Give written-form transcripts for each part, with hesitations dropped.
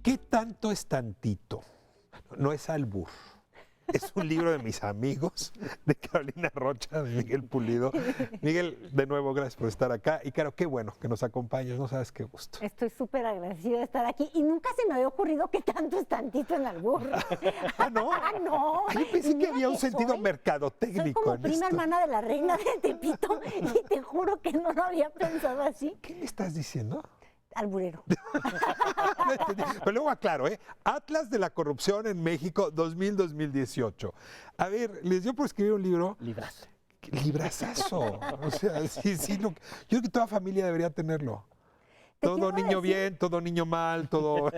¿Qué tanto es tantito? No es albur. Es un libro de mis amigos, de Carolina Rocha, de Miguel Pulido. Miguel, de nuevo, gracias por estar acá. Y claro, qué bueno que nos acompañes, no sabes qué gusto. Estoy súper agradecida de estar aquí y nunca se me había ocurrido que tanto es tantito en albur. ¿Ah, no? Ah, no. Yo pensé que había un Soy sentido mercadotécnico Soy como en prima esto. hermana de la reina de Tepito y te juro que no lo había pensado así. ¿Qué me estás diciendo? Alburero. No entendí. Pero luego aclaro, Atlas de la corrupción en México 2000-2018. A ver, les dio por escribir un libro. Librazo. Librazazo. O sea, sí, yo creo que toda familia debería tenerlo. Te Todo quiero niño decir- bien, todo niño mal, todo...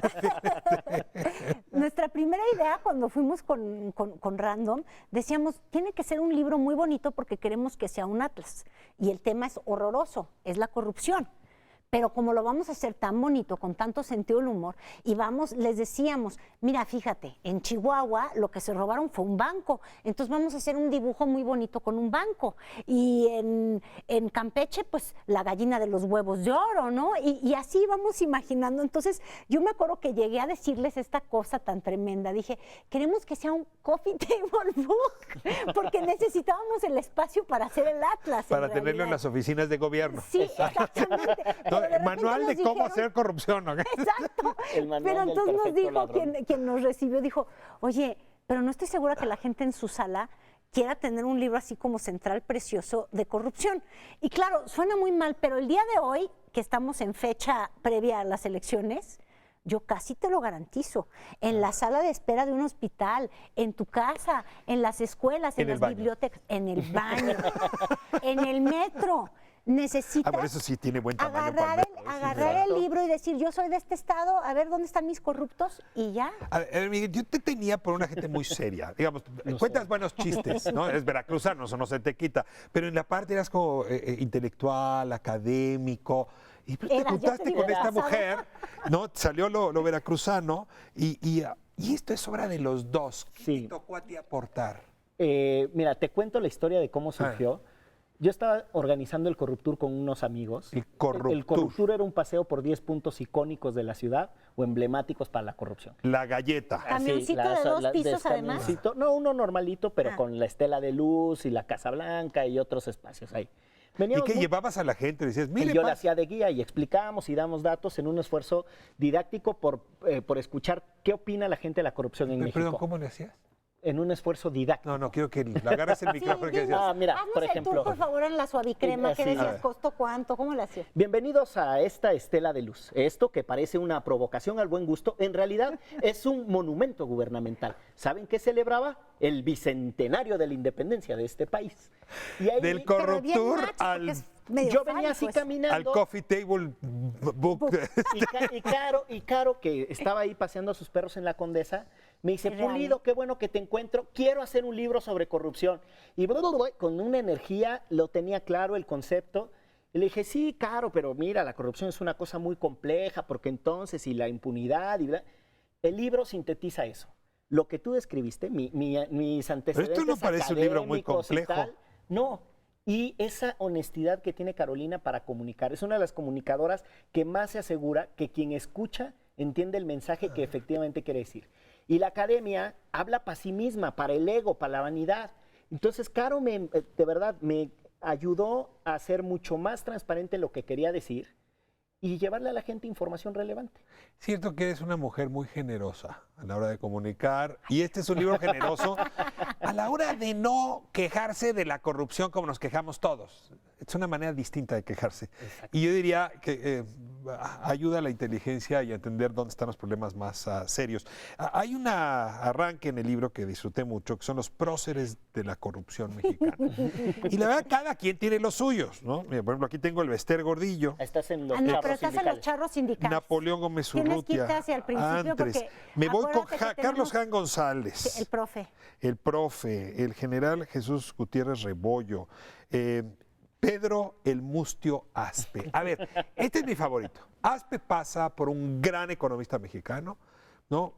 Nuestra primera idea cuando fuimos con Random, decíamos, tiene que ser un libro muy bonito porque queremos que sea un atlas. Y el tema es horroroso, es la corrupción. Pero como lo vamos a hacer tan bonito, con tanto sentido del humor, y les decíamos, mira, fíjate, en Chihuahua lo que se robaron fue un banco, entonces vamos a hacer un dibujo muy bonito con un banco. Y en Campeche, pues la gallina de los huevos de oro, ¿no? Y así vamos imaginando. Entonces yo me acuerdo que llegué a decirles esta cosa tan tremenda. Dije, queremos que sea un coffee table book, porque necesitábamos el espacio para hacer el atlas. Para en tenerlo en realidad. las oficinas de gobierno. Sí, exactamente. No, Pero de repente manual de nos cómo dijeron- hacer corrupción, ¿no? Exacto. El manual Pero del entonces nos perfecto dijo ladrón. quien nos recibió, dijo, oye, pero no estoy segura que la gente en su sala quiera tener un libro así como central precioso de corrupción. Y claro, suena muy mal, pero el día de hoy, que estamos en fecha previa a las elecciones, yo casi te lo garantizo. En la sala de espera de un hospital, en tu casa, en las escuelas, En en el las baño. bibliotecas, en el baño, en el metro. Necesitas Pero eso sí tiene buen tamaño para el metro, sí, agarrar el libro y decir, yo soy de este estado, a ver dónde están mis corruptos y ya. A ver, Miguel, yo te tenía por una gente muy seria. Digamos, cuentas buenos chistes, ¿no? Eres veracruzano, eso no se te quita. Pero en la parte eras como intelectual, académico. Y te Era, yo juntaste te con digo, esta ¿sabes? mujer, ¿no? Salió lo veracruzano y esto es obra de los dos. ¿Qué Sí. te tocó a ti aportar? Mira, te cuento la historia de cómo surgió. Yo estaba organizando el Corruptur con unos amigos. El Corruptur. El Corruptur era un paseo por 10 puntos icónicos de la ciudad o emblemáticos para la corrupción. La galleta. Camioncito de dos pisos, además. camioncito. No, uno normalito, pero Ah. con la estela de luz y la Casa Blanca y otros espacios ahí. ¿Y Veníamos qué muy- llevabas a la gente? Decías, mire, yo la hacía de guía y explicábamos y damos datos en un esfuerzo didáctico por escuchar qué opina la gente de la corrupción en México. Perdón, ¿cómo le hacías? En un esfuerzo didáctico. No, quiero que le agarres el micrófono y que dinos, decías, mira, haznos por el ejemplo. tour, por favor, en la suavicrema. ¿Qué Sí. decías? ¿Costó cuánto? ¿Cómo lo hacías? Bienvenidos a esta estela de luz. Esto que parece una provocación al buen gusto, en realidad es un monumento gubernamental. ¿Saben qué celebraba? El bicentenario de la independencia de este país. Y ahí del Pero bien Corruptur macho, porque al es medio yo venía fan, así pues. caminando. coffee table book. Y Caro, que estaba ahí paseando a sus perros en la Condesa, me dice, Es real, Pulido, qué bueno que te encuentro, quiero hacer un libro sobre corrupción. Y con una energía lo tenía claro el concepto. Y le dije, sí, Caro, pero mira, la corrupción es una cosa muy compleja, porque entonces, y la impunidad, y bla. El libro sintetiza eso. Lo que tú describiste, mis antecedentes no parece un libro muy académicos y complejo. tal, no. Y esa honestidad que tiene Carolina para comunicar, es una de las comunicadoras que más se asegura que quien escucha entiende el mensaje que efectivamente quiere decir. Y la academia habla para sí misma, para el ego, para la vanidad. Entonces, Caro, de verdad, me ayudó a ser mucho más transparente lo que quería decir y llevarle a la gente información relevante. Cierto que eres una mujer muy generosa a la hora de comunicar y este es un libro generoso a la hora de no quejarse de la corrupción como nos quejamos todos. Es una manera distinta de quejarse. Exacto. Y yo diría que ayuda a la inteligencia y a entender dónde están los problemas más serios. Hay un arranque en el libro que disfruté mucho, que son los próceres de la corrupción mexicana. Y la verdad, cada quien tiene los suyos, ¿no? Mira, por ejemplo, aquí tengo el Bester Gordillo, Estás en los Ah, no, charros pero estás en los sindicales. charros sindicales. Napoleón Gómez Tienes que irte Urrutia, hacia el principio Andres. porque Me voy con acuérdate que Carlos tenemos- Jan González. Sí, el profe. El profe, el general Jesús Gutiérrez Rebollo, Pedro el Mustio Aspe. A ver, este es mi favorito. Aspe pasa por un gran economista mexicano, ¿no?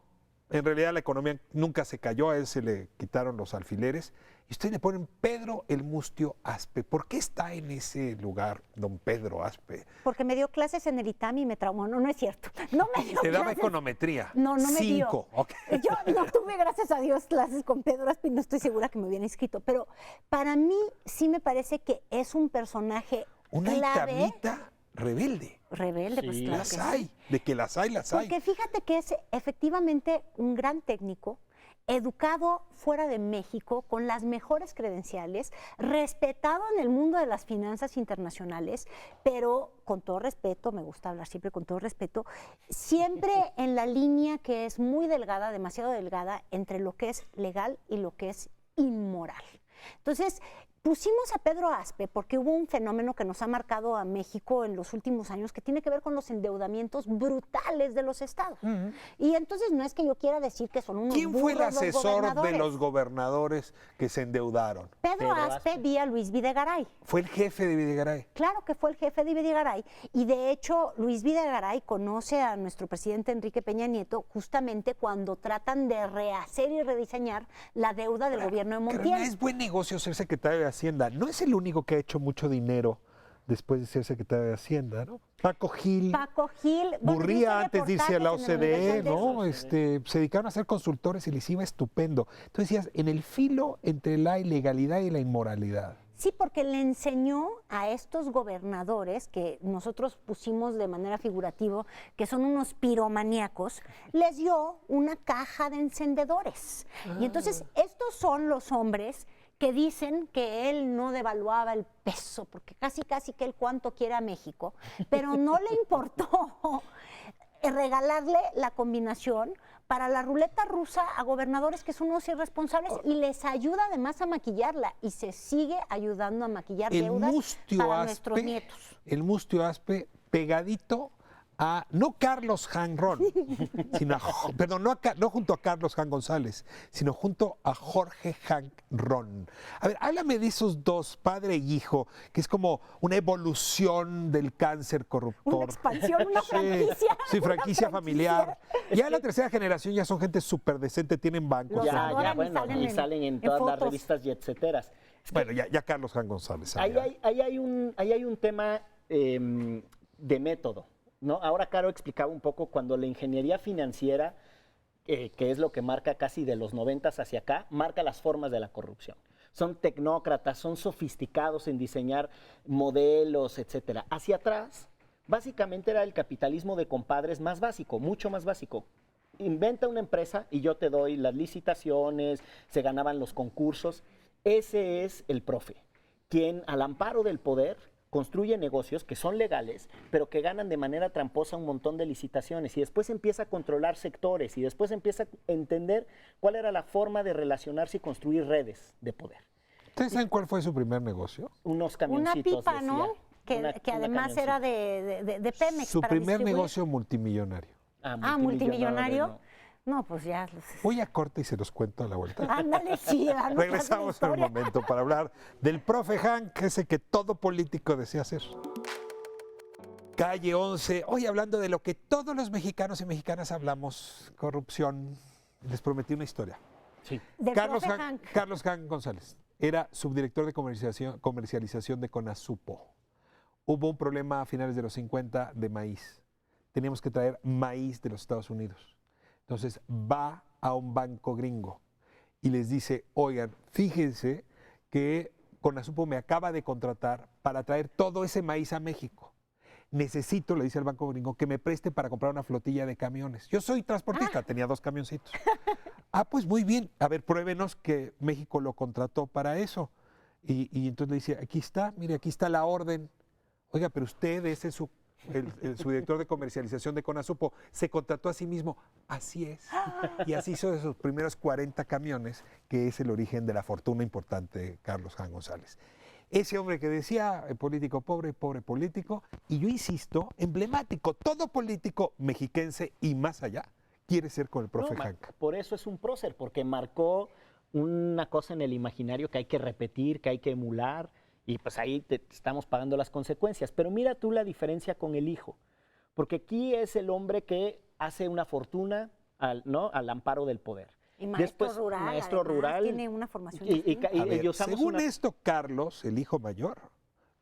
En realidad la economía nunca se cayó, a él se le quitaron los alfileres y ustedes le ponen Pedro el Mustio Aspe. ¿Por qué está en ese lugar don Pedro Aspe? Porque me dio clases en el ITAM y me traumó. No, no es cierto. No me dio Te daba clases. econometría. No, no me dio. 5. Ok. Yo no tuve, gracias a Dios, clases con Pedro Aspe y no estoy segura que me hubieran inscrito. Pero para mí sí me parece que es un personaje Una clave. itamita rebelde. Rebelde, pues Sí. claro Las que sí. hay. De que las hay, las hay. Porque fíjate que es efectivamente un gran técnico, educado fuera de México, con las mejores credenciales, respetado en el mundo de las finanzas internacionales, pero con todo respeto, me gusta hablar siempre con todo respeto, siempre en la línea que es muy delgada, demasiado delgada, entre lo que es legal y lo que es inmoral. Entonces, pusimos a Pedro Aspe porque hubo un fenómeno que nos ha marcado a México en los últimos años que tiene que ver con los endeudamientos brutales de los estados. Y entonces no es que yo quiera decir que son unos ¿Quién fue el burros los asesor de gobernadores. los gobernadores que se endeudaron? Pedro Pedro Aspe Aspe. vía Luis Videgaray. Fue el jefe de Videgaray. Claro que fue el jefe de Videgaray y de hecho Luis Videgaray conoce a nuestro presidente Enrique Peña Nieto justamente cuando tratan de rehacer y rediseñar la deuda del gobierno de Carolina, Montiel. es buen negocio ser secretario de Hacienda. No es el único que ha hecho mucho dinero después de ser secretario de Hacienda, ¿no? Paco Gil, Paco Gil, bueno, Burría hizo antes de irse a la reportajes en el OCDE, Universal de ¿no? eso. Se dedicaron a ser consultores y les iba estupendo. Entonces decías, en el filo entre la ilegalidad y la inmoralidad. Sí, porque le enseñó a estos gobernadores, que nosotros pusimos de manera figurativa, que son unos piromaníacos, les dio una caja de encendedores. Y entonces estos son los hombres que dicen que él no devaluaba el peso, porque casi que él cuánto quiere a México, pero no le importó regalarle la combinación para la ruleta rusa a gobernadores que son unos irresponsables y les ayuda además a maquillarla y se sigue ayudando a maquillar El deudas Mustio para nuestros Aspe, nietos. el Mustio Aspe pegadito a, no Carlos Jan Ron, sino perdón, no junto a Carlos Jan González, sino junto a Jorge Jan Ron. A ver, háblame de esos dos, padre y hijo, que es como una evolución del cáncer corruptor. Una expansión, una franquicia. Sí, una franquicia familiar. Ya la tercera generación ya son gente súper decente, tienen bancos. Los Ya, adoran y bueno, salen y en- salen en en todas las fotos. revistas y etcéteras. Bueno, ya Carlos Jan González. Ahí hay un tema de método, ¿no? Ahora Caro explicaba un poco cuando la ingeniería financiera, que es lo que marca casi de los 90s hacia acá, marca las formas de la corrupción. Son tecnócratas, son sofisticados en diseñar modelos, etcétera. Hacia atrás, básicamente era el capitalismo de compadres más básico, mucho más básico. Inventa una empresa y yo te doy las licitaciones, se ganaban los concursos. Ese es el profe, quien al amparo del poder construye negocios que son legales, pero que ganan de manera tramposa un montón de licitaciones y después empieza a controlar sectores y después empieza a entender cuál era la forma de relacionarse y construir redes de poder. ¿Ustedes saben cuál fue su primer negocio? Unos Una camioncitos, pipa, decía. ¿no? Que Una además era de Pemex. Su para primer distribuir. negocio multimillonario. Multimillonario. No, pues ya. Voy a corte y se los cuento a la vuelta. Ándale, sí. danos Regresamos la en un historia. momento para hablar del profe Hank, ese que todo político desea ser. Calle 11, hoy hablando de lo que todos los mexicanos y mexicanas hablamos, corrupción. Les prometí una historia. Sí. Del Carlos profe Jan, Hank. Carlos Jan González era subdirector de comercialización de Conasupo. Hubo un problema a finales de los 50 de maíz. Teníamos que traer maíz de los Estados Unidos. Entonces va a un banco gringo y les dice, oigan, fíjense que Conasupo me acaba de contratar para traer todo ese maíz a México. Necesito, le dice al banco gringo, que me preste para comprar una flotilla de camiones. Yo soy transportista, tenía 2 camioncitos. Pues muy bien, a ver, pruébenos que México lo contrató para eso. Y entonces le dice, aquí está, mire, aquí está la orden. Oiga, pero usted, ese es su director de comercialización de Conasupo, se contrató a sí mismo. Así es. Y así hizo de sus primeros 40 camiones, que es el origen de la fortuna importante de Carlos Jan González. Ese hombre que decía, político pobre, pobre político, y yo insisto, emblemático, todo político mexiquense y más allá quiere ser con el profe Hank. Por eso es un prócer, porque marcó una cosa en el imaginario que hay que repetir, que hay que emular, y pues ahí estamos pagando las consecuencias. Pero mira tú la diferencia con el hijo, porque aquí es el hombre que hace una fortuna al amparo del poder. Y maestro Después, rural, maestro además, rural. tiene una formación y distinta. A ver, usamos según una- esto, Carlos, el hijo mayor,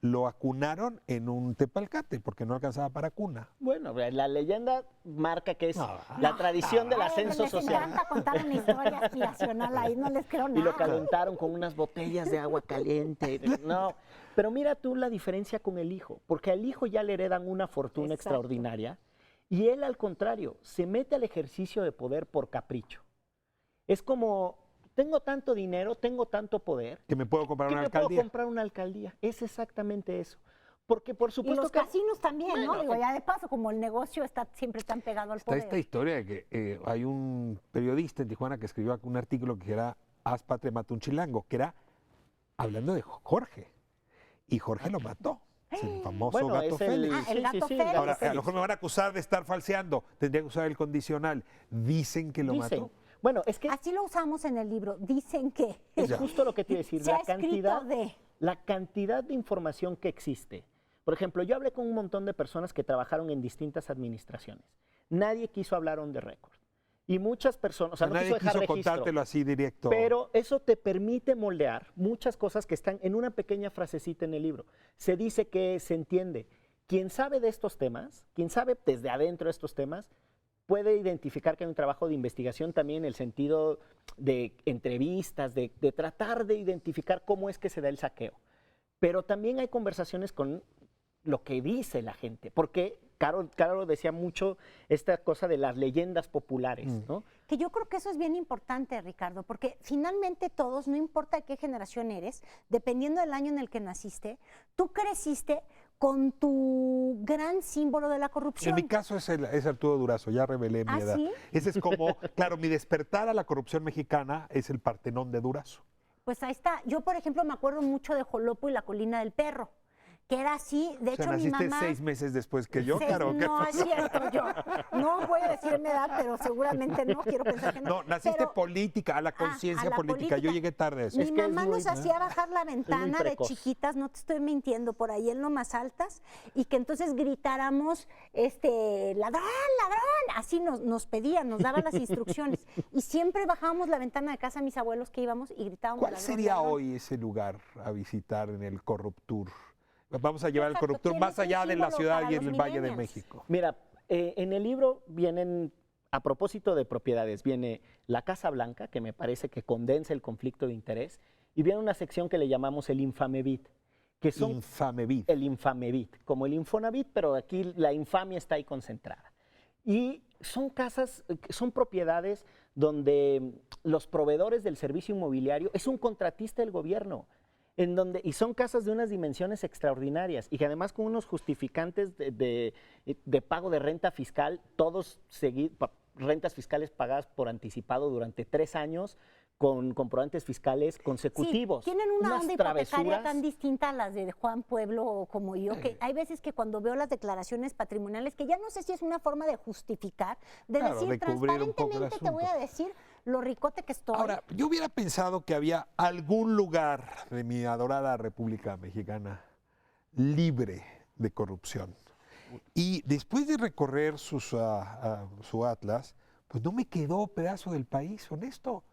lo acunaron en un tepalcate porque no alcanzaba para cuna. Bueno, la leyenda marca que es No, la tradición del Ay, ascenso les social. encanta contar una historia aspiracional ahí, no les creo Y lo nada. calentaron con unas botellas de agua caliente. No, pero mira tú la diferencia con el hijo, porque al hijo ya le heredan una fortuna Exacto. extraordinaria y él al contrario, se mete al ejercicio de poder por capricho. Es como, tengo tanto dinero, tengo tanto poder, Que me puedo comprar que una me puedo alcaldía. comprar una alcaldía. Es exactamente eso. Porque por Y supuesto los que... casinos también, Bueno, ¿no? Digo, ya de paso, como el negocio está siempre tan pegado al Está poder. esta historia de que hay un periodista en Tijuana que escribió un artículo que era Haz patria, mata un chilango, que era hablando de Jorge. Y Jorge lo mató. Es el famoso Bueno, gato es el... Félix. el gato Félix. Ahora, a lo mejor me van a acusar de estar falseando. Tendría que usar el condicional. Dicen que lo Dicen. mató. Bueno, es que Así lo usamos en el libro. Dicen que es Ya. justo lo que te iba a decir. se ha escrito La cantidad de información que existe. Por ejemplo, yo hablé con un montón de personas que trabajaron en distintas administraciones. Nadie quiso hablar on the record. Y muchas personas, o sea, no Nadie quiso dejar quiso registro. contártelo así directo. Pero eso te permite moldear muchas cosas que están en una pequeña frasecita en el libro. Se dice que se entiende. Quien sabe de estos temas, quien sabe desde adentro de estos temas, puede identificar que hay un trabajo de investigación también en el sentido de entrevistas, de tratar de identificar cómo es que se da el saqueo. Pero también hay conversaciones con lo que dice la gente, porque Caro decía mucho esta cosa de las leyendas populares, ¿no? Que yo creo que eso es bien importante, Ricardo, porque finalmente todos, no importa de qué generación eres, dependiendo del año en el que naciste, tú creciste con tu gran símbolo de la corrupción. En mi caso es Arturo Durazo, ya revelé mi ¿Ah, edad. sí? Ese es como, claro, mi despertar a la corrupción mexicana es el Partenón de Durazo. Pues ahí está. Yo, por ejemplo, me acuerdo mucho de Jolopo y la colina del perro, que era así. De O sea, hecho, mi naciste mamá... 6 meses después que yo, Caro. ¿Qué No es pasó? cierto, yo no voy a decir mi edad, pero seguramente no, quiero pensar que no. No, naciste Pero política, a la a conciencia la política. Yo política. llegué tarde a eso. mi Es que es mamá muy- nos hacía bajar la ventana de precoz. chiquitas, no te estoy mintiendo, por ahí en lo más altas, y que entonces gritáramos, ladrón, ladrón, así nos pedían, nos daban las instrucciones. Y siempre bajábamos la ventana de casa a mis abuelos que íbamos y gritábamos. ¿Cuál "Ladrón, sería ladrón". hoy ese lugar a visitar en el Corruptur? Vamos a llevar el Exacto, Corruptur tiene más un allá de la símbolo ciudad para y en los el Valle de millennials. México. Mira, en el libro vienen, a propósito de propiedades, viene la Casa Blanca, que me parece que condensa el conflicto de interés, y viene una sección que le llamamos el Infamevit, que son Infame vid. el Infamevit, como el Infonavit, pero aquí la infamia está ahí concentrada. Y son casas, son propiedades donde los proveedores del servicio inmobiliario es un contratista del gobierno. Y son casas de unas dimensiones extraordinarias y que además con unos justificantes de pago de renta fiscal, rentas fiscales pagadas por anticipado durante 3 años, con comprobantes fiscales consecutivos. Sí, tienen una Unas onda hipotecaria travesuras. tan distinta a las de Juan Pueblo o como yo, que hay veces que cuando veo las declaraciones patrimoniales, que ya no sé si es una forma de justificar, de Claro, decir de cubrir un poco el transparentemente te voy a asunto. decir lo ricote que estoy. Ahora, yo hubiera pensado que había algún lugar de mi adorada República Mexicana libre de corrupción. Y después de recorrer su atlas, pues no me quedó pedazo del país, honesto.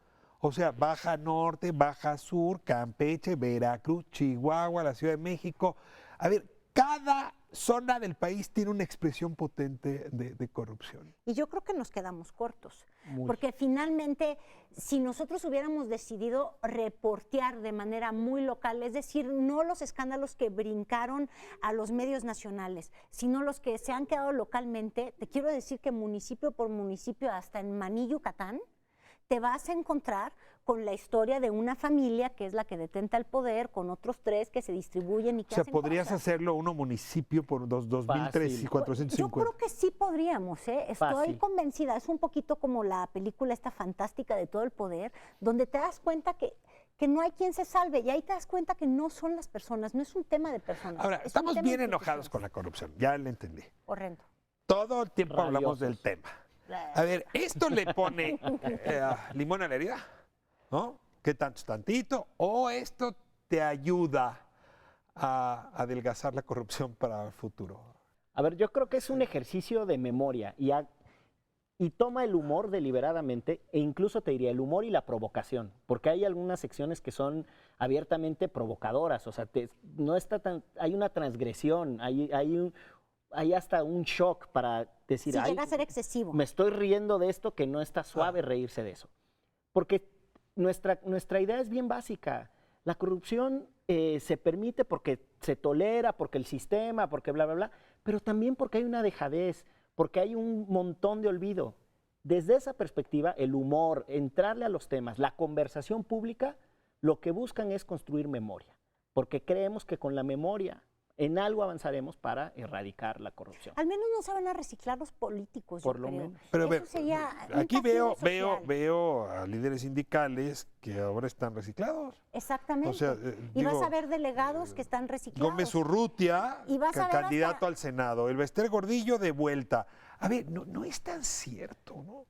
O sea, Baja Norte, Baja Sur, Campeche, Veracruz, Chihuahua, la Ciudad de México. A ver, cada zona del país tiene una expresión potente de corrupción. Y yo creo que nos quedamos cortos, Muy. porque finalmente, si nosotros hubiéramos decidido reportear de manera muy local, es decir, no los escándalos que brincaron a los medios nacionales, sino los que se han quedado localmente, te quiero decir que municipio por municipio, hasta en Maní, Yucatán, te vas a encontrar con la historia de una familia que es la que detenta el poder, con otros 3 que se distribuyen y que O sea, hacen podrías cosas. hacerlo uno municipio por 2.450. Yo creo que sí podríamos, ¿eh? Estoy Fácil. convencida. Es un poquito como la película esta fantástica de Todo el Poder, donde te das cuenta que no hay quien se salve y ahí te das cuenta que no son las personas, no es un tema de personas. Ahora, es un estamos tema bien de enojados con la corrupción, ya lo entendí. Horrendo. Todo el tiempo hablamos Rabiosos. del tema. A ver, esto le pone limón a la herida, ¿no? ¿Qué tanto es tantito? ¿O esto te ayuda a adelgazar la corrupción para el futuro? A ver, yo creo que es un ejercicio de memoria y toma el humor deliberadamente, e incluso te diría el humor y la provocación, porque hay algunas secciones que son abiertamente provocadoras, o sea, no está tan, hay una transgresión, hay hasta un shock para decir, Sí, "Ay, llega a ser excesivo. me estoy riendo de esto, que no está suave reírse de eso". Porque nuestra idea es bien básica. La corrupción se permite porque se tolera, porque el sistema, porque bla, bla, bla, pero también porque hay una dejadez, porque hay un montón de olvido. Desde esa perspectiva, el humor, entrarle a los temas, la conversación pública, lo que buscan es construir memoria, porque creemos que con la memoria en algo avanzaremos para erradicar la corrupción. Al menos no se van a reciclar los políticos, Por yo lo creo. menos. Pero a Eso ver, sería un aquí castigo social. veo a líderes sindicales que ahora están reciclados. Exactamente. O sea, y vas digo, a ver delegados que están reciclados. Gómez Urrutia, Y vas a ver candidato hasta- al Senado, el Bester Gordillo de vuelta. A ver, no es tan cierto, ¿no?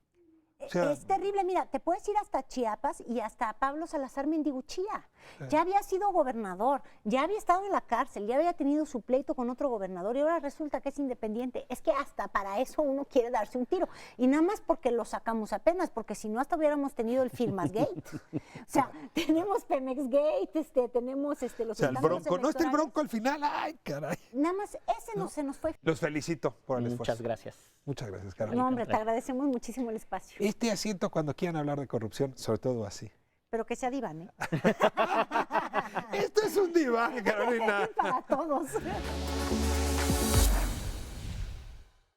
O sea, Es terrible, mira, te puedes ir hasta Chiapas y hasta Pablo Salazar Mendiguchía. Ya había sido gobernador, ya había estado en la cárcel, ya había tenido su pleito con otro gobernador y ahora resulta que es independiente. Es que hasta para eso uno quiere darse un tiro. Y nada más porque lo sacamos apenas, porque si no hasta hubiéramos tenido el Firmas Gate. O sea, tenemos Pemex Gate, tenemos los o sea, el escándalos Bronco, no está el electorales. Bronco al final, ay, caray. Nada más ese no se nos fue. Los felicito por el esfuerzo. Muchas gracias. Muchas gracias, Carolina. No, hombre, te agradecemos muchísimo el espacio. Este asiento cuando quieran hablar de corrupción, sobre todo así. Pero que sea diván, ¿eh? Esto es un diván, Carolina. Para todos.